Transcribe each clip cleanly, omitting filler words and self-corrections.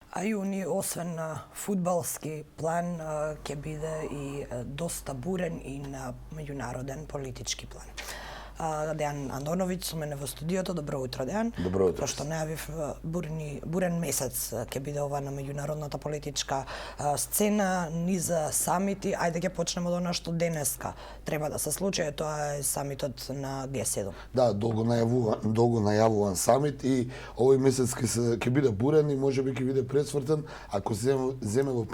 А јуни, освен на фудбалски план, ќе биде и доста бурен и на меѓународен политички план. Дејан Андоновиќ со мене во студиото. Добро утро, Дејан. Добро утро. Пошто најавив бурен месец ќе биде ова на меѓународната политичка сцена, низ самити. Ајде ќе почнеме од она што денеска треба да се случи, тоа е самитот на Г7. Да, долго најавуван самит и овој месец ќе биде бурен и можеби ќе биде пресвртен ако земе во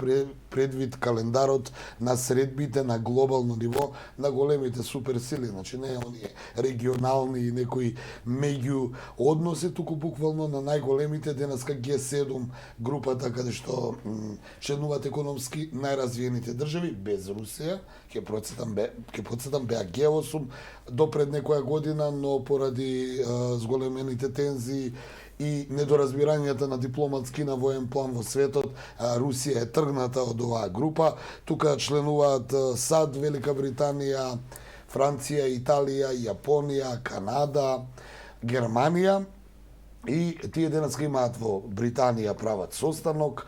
предвид календарот на средбите на глобално ниво на големите суперсили, значи не оние регионални и некои меѓу односи, туку буквално на најголемите денеска Г7 групата каде што членуваат економски најразвиените држави без Русија. Ќе потсетам беа Г8 до пред некоја година, но поради зголемените тензии и недоразбирањата на дипломатски на воен план во светот, Русија е тргната од оваа група. Тука членуваат САД, Велика Британија, Франција, Италија, Јапонија, Канада, Германија, и тие денеска имаат во Британија прават состанок,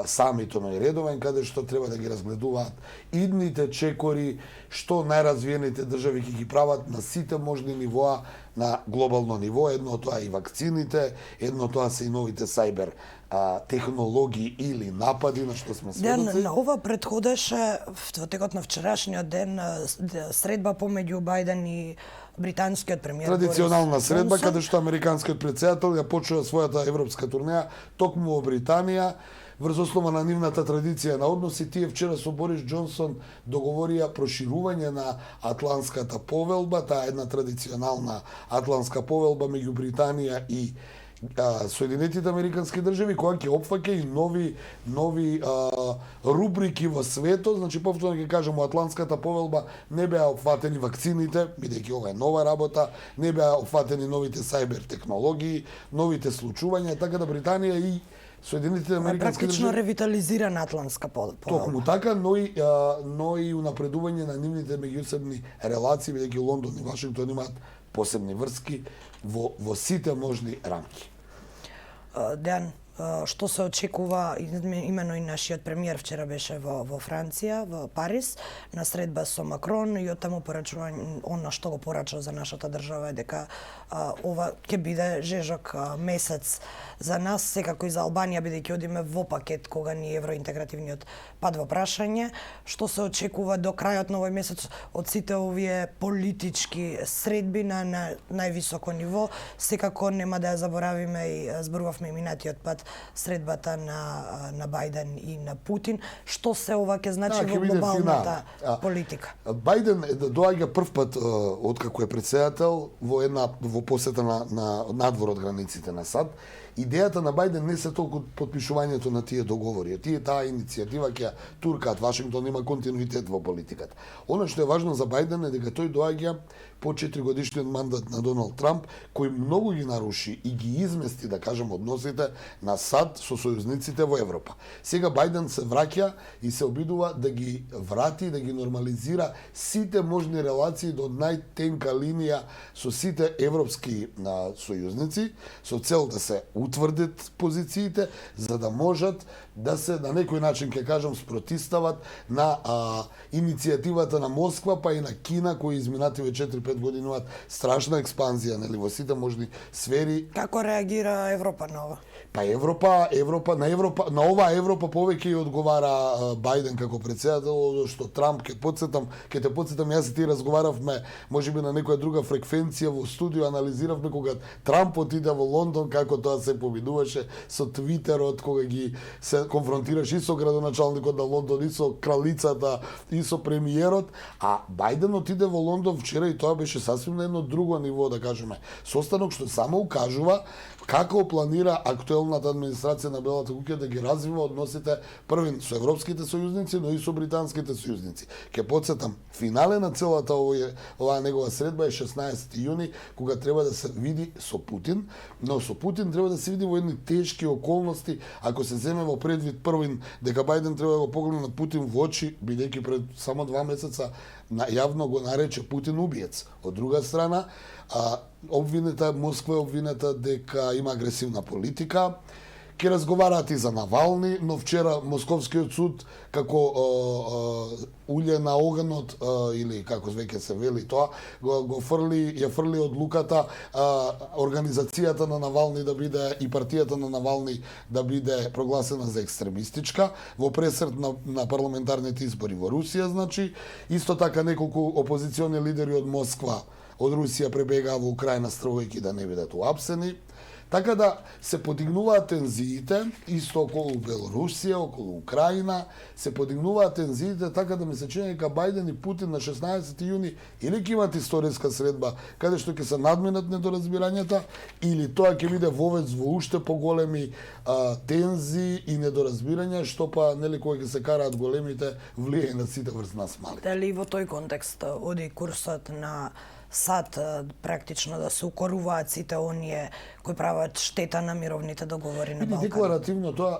самитон и редовен, каде што треба да ги разгледуваат идните чекори, што најразвиените држави ќе ги прават на сите можни нивоа на глобално ниво. Едно тоа и вакцините, едно тоа се и новите сајбер технологии или напади на што сме сведоци. На ова предходеше во текот на вчерашниот ден средба помеѓу Бајден и британскиот премиер Традиционална Борис средба Џонсон, каде што американскиот претседател ја почува својата европска турнеја токму во Британија. Врз основа на нивната традиција на односи, тие вчера со Борис Џонсон договорија проширување на Атлантската повелба, таа една традиционална Атлантска повелба меѓу Британија и Соединетите Американски држави, која ќе опфаќа и нови рубрики во светот. Значи, повторно ќе кажам, во Атлантската повелба не беа опфатени вакцините, бидејќи ова е нова работа, не беа опфатени новите сајбер технологии, новите случувања, така да Британија и Соединетите Американски практично држави ревитализирана Атлантска повелба. токму така, но и унапредување на нивните меѓусебни релации, бидејќи Лондон и Вашингтон имаат посебни врски во сите можни рамки. Дејан, што се очекува, имено и нашиот премиер вчера беше во Франција, во Париз, на средба со Макрон, и оттаму порачува, она што го порачува за нашата држава е дека ова ќе биде жежок месец за нас, секако и за Албанија, бидејќи одиме во пакет кога ни евроинтегративниот пад во прашање. Што се очекува до крајот на овој месец од сите овие политички средби на највисоко ниво? Секако нема да ја заборавиме и зборувавме и минатиот пат средбата на Бајден и на Путин. Што се ова ќе значи во глобалната политика? Бајден доаѓа прв пат откако е претседател во посета на надвор од границите на САД. Идејата на Бајден не се толку потпишувањето на тие договори. Таа иницијатива ќе туркаат. Вашингтон има континуитет во политиката. Она што е важно за Бајден е дека тој доаѓа по 4-годишниот мандат на Доналд Трамп, кој многу ги наруши и ги измести, да кажем, односите на САД со сојузниците во Европа. Сега Бајден се враќа и се обидува да ги врати, да ги нормализира сите можни релации до најтенка линија со сите европски сојузници, со цел да се утврдат позициите, за да можат да се на некој начин, ќе кажам, спротистават на иницијативата на Москва, па и на Кина, кои изминативе 4-5 години имаат страшна експанзија, нели, во сите можни сфери. Како реагира Европа на ова? Па на оваа Европа повеќе ја одговара Бајден како претседател, што Трамп, ќе те потсетам, јас и ти разговаравме, можеби на некоја друга фреквенција во студио, анализиравме кога Трамп отиде во Лондон, како тоа се победуваше со Твитерот, кога ги се конфронтираш и со градоначалникот на Лондон, и со кралицата, и со премиерот, а Бајден отиде во Лондон вчера и тоа беше сасвим на едно друго ниво, да кажеме, состанок што само укажува како планира актуелната администрација на Белата куќа да ги развива односите првен со европските сојузници, но и со британските сојузници. Ќе потсетам, финале на целата оваа негова средба е 16 јуни, кога треба да се види со Путин, но со Путин треба да се види во едни тешки околности, ако се земе во предвид првин дека Бајден треба да го погледне на Путин во очи, бидејќи пред само 2 месеца јавно го нарече Путин убиец. Од друга страна, Москва е обвинета дека има агресивна политика, Ќе разговараат и за Навални, но вчера Московскиот суд како улје на огнот или како веќе се вели тоа, ја фрли од луката организацијата на Навални да биде и партијата на Навални да биде прогласена за екстремистичка во пресрет на парламентарните избори во Русија, значи исто така неколку опозициони лидери од Москва од Русија пребегаа во Украина стравувајќи да не бидат уапсени. Така да се подигнуваат тензиите, исто околу Белорусија, околу Украина, се подигнуваат тензиите, така да ми се чини дека Бајден и Путин на 16 јуни или ќе имат историска средба, каде што ќе се надминат недоразбирањата, или тоа ќе биде вовец во уште поголеми тензии и недоразбирања, што па, нели, кога ќе се караат големите, влијае на сите врз нас мали. Дали во тој контекст оди курсот на САД практично да се укоруваат сите оние кои прават штета на мировните договори на Балкан?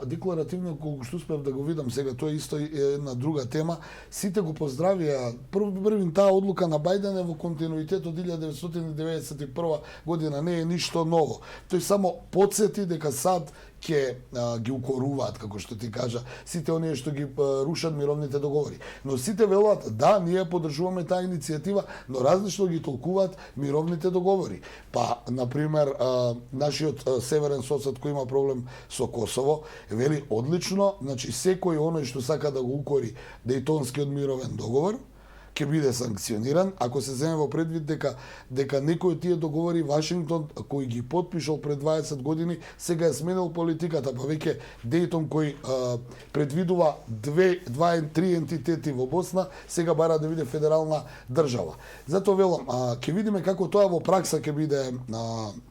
Декларативно колку што успев да го видам сега, тоа е исто една друга тема. Сите го поздравија. Првин таа одлука на Бајден е во континуитет од 1991 година, не е ништо ново. Тој само потсети дека САД ќе ги укоруваат, како што ти кажа, сите оние што ги рушат мировните договори. Но сите велат, да, ние поддржуваме таа иницијатива, но различно ги толкуваат мировните договори. Па, например, нашиот северен сосед кој има проблем со Косово, вели одлично, значи секој оној што сака да го укори Дејтонскиот мировен договор, ќе биде санкциониран, ако се земе во предвид дека некои од тие договори Вашингтон кој ги подпишал пред 20 години, сега е сменил политиката, па веќе Дејтон кој предвидува три ентитети во Босна, сега бара да биде федерална држава. Затоа велам, ќе видиме како тоа во пракса ќе биде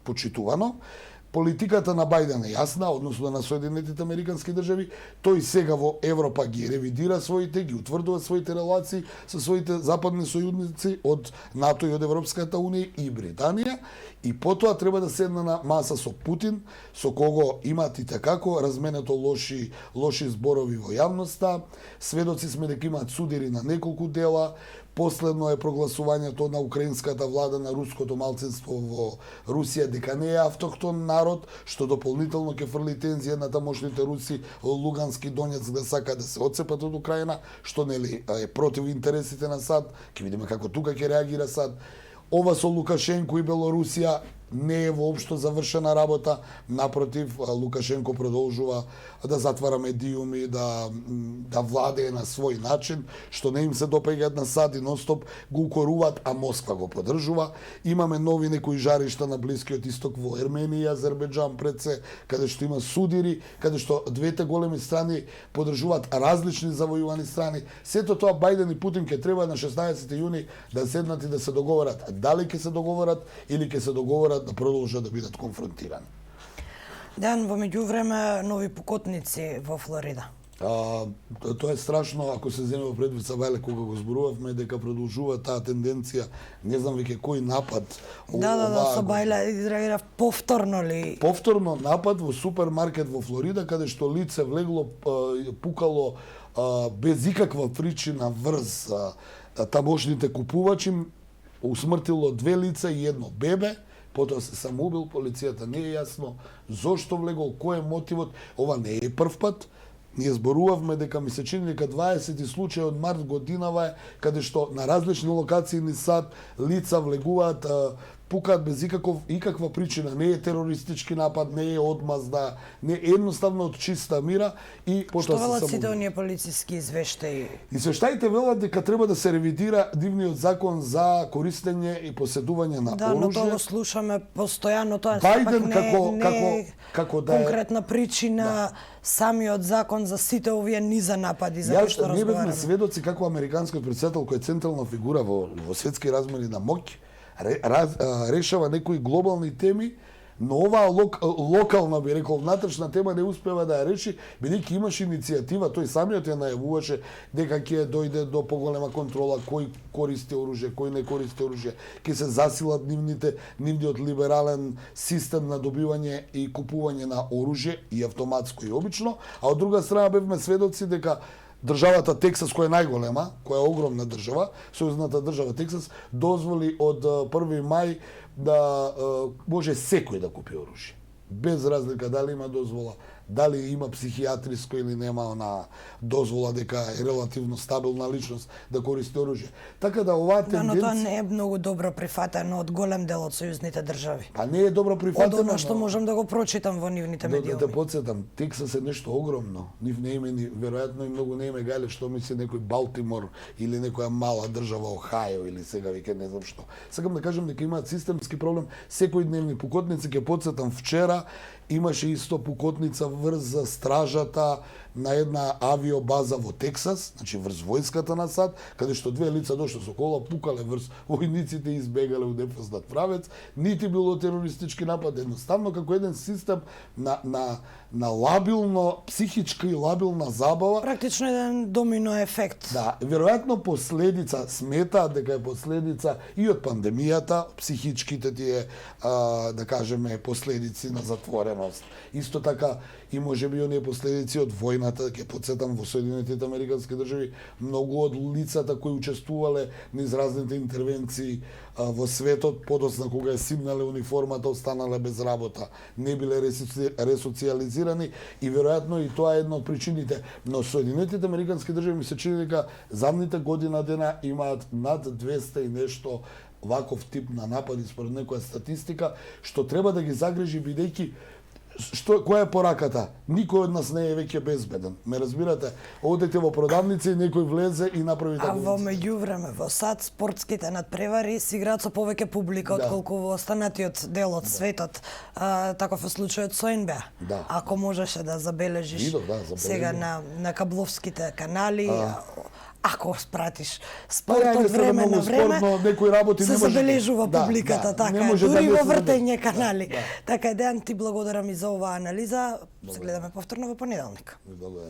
почитувано. Политиката на Бајден е јасна, односно на Соединетите Американски држави. Тој сега во Европа ги ревидира своите, ги утврдува своите релации со своите западни сојузници од НАТО и од Европската Унија и Британија. И потоа треба да седне на маса со Путин, со кого имат и такако разменето лоши зборови во јавноста. Сведоци сме дека имаат судири на неколку дела. Последно е прогласувањето на украинската влада на руското малцинство во Русија дека не е автохтон народ, што дополнително ќе фрли тензија на тамошните руси во Лугански Донецк да сака да се отцепат од Украина, што нели е против интересите на САД. Ќе видиме како тука ќе реагира САД. Ова со Лукашенко и Белорусија не е воопшто завршена работа, напротив, Лукашенко продолжува да затвара медиуми, да владее на свој начин, што не им се допаѓаат на САД и нонстоп го укоруваат, а Москва го поддржува. Имаме нови некои жаришта на Блискиот исток во Ерменија и Азербеџан пред се, каде што има судири, каде што двете големи страни поддржуваат различни завојувани страни. Сето тоа Бајден и Путин ќе треба на 16 јуни да седнат и да се договорат. Дали ќе се договорат или ќе се договорат да продолжат да бидат конфронтирани. Ден, во меѓувреме нови покотници во Флорида. Тоа е страшно ако се земе во предвид са Вајле кога го зборувавме дека продолжува таа тенденција, не знам веќе кој напад. Да, со Вајле изреагира повторно ли? Повторно напад во супермаркет во Флорида каде што лице влегло, пукало без никаква причина врз тамошните купувачи, усмртило 2 лица и 1 бебе. Потоа се самоубил, полицијата не е јасно зошто влегол, кој е мотивот. Ова не е прв пат. Ние зборувавме дека ми се чини дека 20 случаи од март годинава е каде што на различни локации низ САД лица влегуваат, пукаат без никаква причина, не е терористички напад, не е одмазда, не е едноставно од чиста мира и Што потоа се велат самоубил. сите оние полициски извештаи? Извештаите велат дека треба да се ревидира дивниот закон за користење и поседување на Да, но оружје. тоа го слушаме постојано, тоа Бајден не е како да е конкретна причина, самиот закон за сите овие низа напади за кои што Ние бевме разговараме. сведоци како американскиот председател кој е централна фигура во светски размери на моќ решава некои глобални теми, но оваа локална, би рекол, внатрешна тема не успева да ја реши, бидејќи имаше иницијатива, тој самиот ја најавуваше дека ќе дојде до поголема контрола кој користи оружје, кој не користи оружје, ќе се засилат нивниот либерален систем на добивање и купување на оружје и автоматско и обично, а од друга страна бевме сведоци дека државата Тексас, која е најголема, која е огромна држава, сојузната држава Тексас, дозволи од 1 мај да може секој да купи оружје. Без разлика дали има дозвола, дали има психијатриско или нема она дозвола дека е релативно стабилна личност да користи оружје. Така да оваа Да, но тоа тенденција не е многу добро прифатено од голем дел од сојузните држави. па не е добро Од прифатено. она што можам да го прочитам во нивните Да те медиуми. подсетам, Тексас е нешто огромно. Нив не име ни веројатно и многу не име гале што мисли некој Балтимор или некоја мала држава Охајо или сега веќе не знам што. Сакам да кажам дека имаат системски проблем секојдневни пукотници. Ќе подсетам вчера имаше исто пукотница врз стражата на една авиобаза во Тексас, значи врз војската на САД, каде што две лица дошле со кола, пукале врз војниците и избегале у непознат правец. Нити било терористички напад, едноставно како еден систем на лабилно, психичка и лабилна забава. Практично еден домино ефект. Да, веројатно последица, сметаат дека е последица и од пандемијата, психичките тие, да кажеме, последици на затвореност. Исто така и можеби оние последици од војната, ќе подсетам во Соединетите Американски држави, многу од лицата кои учествувале низ разните интервенции во светот, подоцна кога е симнале униформата, останале без работа, не биле ресоциализирани и веројатно и тоа е една од причините. Но Соединетите Американски држави ми се чини дека задните година дена имаат над 200 и нешто ваков тип на напади според некоја статистика, што треба да ги загрижи бидејќи која е пораката? Никој од нас не е веќе безбеден. Ме разбирате? Одете во продавница и некој влезе и направи А во така. меѓувреме во САД спортските надпревари се играат со повеќе публика Да. отколку во останатиот дел од светот. Таков е случајот со НБА. Да. Ако можеше да забележиш Видов, да, забележив. сега на кабловските канали, ако спратиш Па, спорт ајде, од сега време многу на време, спортно, некои работи се не може забележува да- публиката, да, така не е, може да дури не во се вртење забележи. канали. Да, да. Така е, Дејан, ти благодарам и за оваа анализа. Се гледаме повторно во понеделник. Добре.